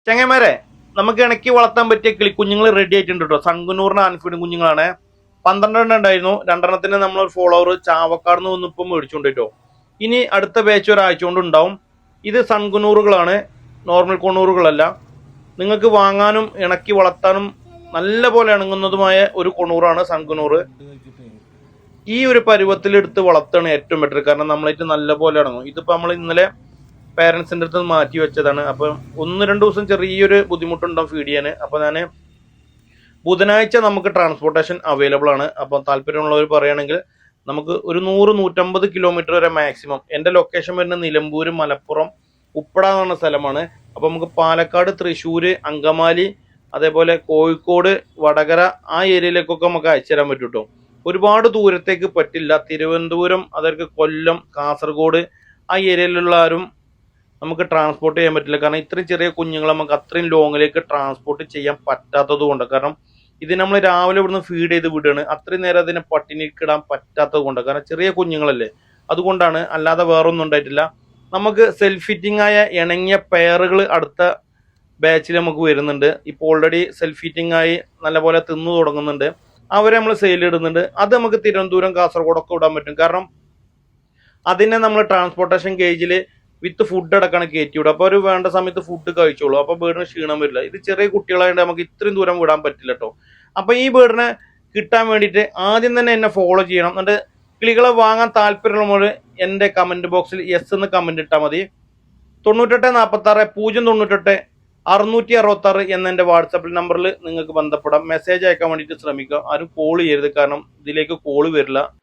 ചങ്ങന്മാരെ, നമുക്ക് ഇണക്കി വളർത്താൻ പറ്റിയ കിളിക്കുഞ്ഞുങ്ങൾ റെഡി ആയിട്ടുണ്ട് കേട്ടോ. സൺകുന്നൂറിന് ആൻഫീഡ് കുഞ്ഞുങ്ങളാണ്. 12 ഉണ്ടായിരുന്നു. 2 നമ്മളൊരു ഫോളോവർ ചാവക്കാട് നിന്ന് വന്നിപ്പം മേടിച്ചുകൊണ്ട് കേട്ടോ. ഇനി അടുത്ത ബാച്ച് ഒരാഴ്ച കൊണ്ട് ഉണ്ടാവും. ഇത് സൺകുന്നൂറുകളാണ്, നോർമൽ കൊണ്ണൂറുകളല്ല. നിങ്ങൾക്ക് വാങ്ങാനും ഇണക്കി വളർത്താനും നല്ല പോലെ ഇണങ്ങുന്നതുമായ ഒരു കൊണ്ണൂറാണ് സൺകുന്നൂറ്. ഈ ഒരു പരുവത്തിലെടുത്ത് വളർത്തുകയാണ് ഏറ്റവും ബെറ്റർ. കാരണം നമ്മളായിട്ട് നല്ല പോലെ ഇണങ്ങും. ഇതിപ്പോൾ നമ്മൾ ഇന്നലെ പേരൻസിൻ്റെ അടുത്ത് മാറ്റി വെച്ചതാണ്. അപ്പം 1-2 ദിവസം ചെറിയൊരു ബുദ്ധിമുട്ടുണ്ടാവും ഫീഡ് ചെയ്യാൻ. അപ്പോൾ ഞാൻ ബുധനാഴ്ച നമുക്ക് ട്രാൻസ്പോർട്ടേഷൻ അവൈലബിൾ ആണ്. അപ്പോൾ താല്പര്യമുള്ളവർ പറയുകയാണെങ്കിൽ നമുക്ക് ഒരു 100-150 കിലോമീറ്റർ വരെ മാക്സിമം. എൻ്റെ ലൊക്കേഷൻ വരുന്നത് നിലമ്പൂർ, മലപ്പുറം, ഉപ്പട എന്ന് പറഞ്ഞ സ്ഥലമാണ്. അപ്പോൾ നമുക്ക് പാലക്കാട്, തൃശ്ശൂർ, അങ്കമാലി, അതേപോലെ കോഴിക്കോട്, വടകര ആ ഏരിയയിലേക്കൊക്കെ നമുക്ക് അയച്ചു തരാൻ പറ്റും കേട്ടോ. ഒരുപാട് ദൂരത്തേക്ക് പറ്റില്ല. തിരുവനന്തപുരം, അതൊക്കെ കൊല്ലം, കാസർഗോഡ് ആ ഏരിയയിലുള്ള ആരും നമുക്ക് ട്രാൻസ്പോർട്ട് ചെയ്യാൻ പറ്റില്ല. കാരണം ഇത്രയും ചെറിയ കുഞ്ഞുങ്ങളെ നമുക്ക് അത്രയും ലോങ്ങിലേക്ക് ട്രാൻസ്പോർട്ട് ചെയ്യാൻ പറ്റാത്തത് കൊണ്ട്. കാരണം ഇത് നമ്മൾ രാവിലെ ഇവിടുന്ന് ഫീഡ് ചെയ്ത് വിടുകയാണ്. അത്രയും നേരം അതിനെ പട്ടിണിക്കിടാൻ പറ്റാത്തത് കൊണ്ട്. കാരണം ചെറിയ കുഞ്ഞുങ്ങളല്ലേ, അതുകൊണ്ടാണ്. അല്ലാതെ വേറൊന്നും ഉണ്ടായിട്ടില്ല. നമുക്ക് സെൽഫ് ഫിറ്റിംഗ് ആയ ഇണങ്ങിയ പെയറുകൾ അടുത്ത ബാച്ചിൽ നമുക്ക് വരുന്നുണ്ട്. ഇപ്പോൾ ഓൾറെഡി സെൽഫ് ഫിറ്റിംഗ് ആയി നല്ലപോലെ തിന്നു തുടങ്ങുന്നുണ്ട്. അവരെ നമ്മൾ സെയിൽ ഇടുന്നുണ്ട്. അത് നമുക്ക് തിരുവനന്തപുരം, കാസർഗോഡൊക്കെ വിടാൻ പറ്റും. കാരണം അതിനെ നമ്മൾ ട്രാൻസ്പോർട്ടേഷൻ കേജിൽ വിത്ത് ഫുഡ് അടക്കാണ് കയറ്റി വിടുക. അപ്പോൾ ഒരു വേണ്ട സമയത്ത് ഫുഡ് കഴിച്ചോളൂ. അപ്പോൾ ബേർഡിന് ക്ഷീണം വരില്ല. ഇത് ചെറിയ കുട്ടികളായിട്ട് നമുക്ക് ഇത്രയും ദൂരം വിടാൻ പറ്റില്ല കേട്ടോ. അപ്പോൾ ഈ ബേർഡിനെ കിട്ടാൻ വേണ്ടിയിട്ട് ആദ്യം തന്നെ എന്നെ ഫോളോ ചെയ്യണം. എന്നിട്ട് കിളികളെ വാങ്ങാൻ താല്പര്യമുള്ളവർ എൻ്റെ കമൻറ്റ് ബോക്സിൽ യെസ് എന്ന് കമൻറ്റ് ഇട്ടാൽ മതി. 9846 098 666 എന്ന എൻ്റെ വാട്സാപ്പിൽ നമ്പറിൽ നിങ്ങൾക്ക് ബന്ധപ്പെടാം. മെസ്സേജ് അയക്കാൻ വേണ്ടിയിട്ട് ശ്രമിക്കുക. ആരും കോൾ ചെയ്യരുത്. കാരണം ഇതിലേക്ക് കോൾ വരില്ല.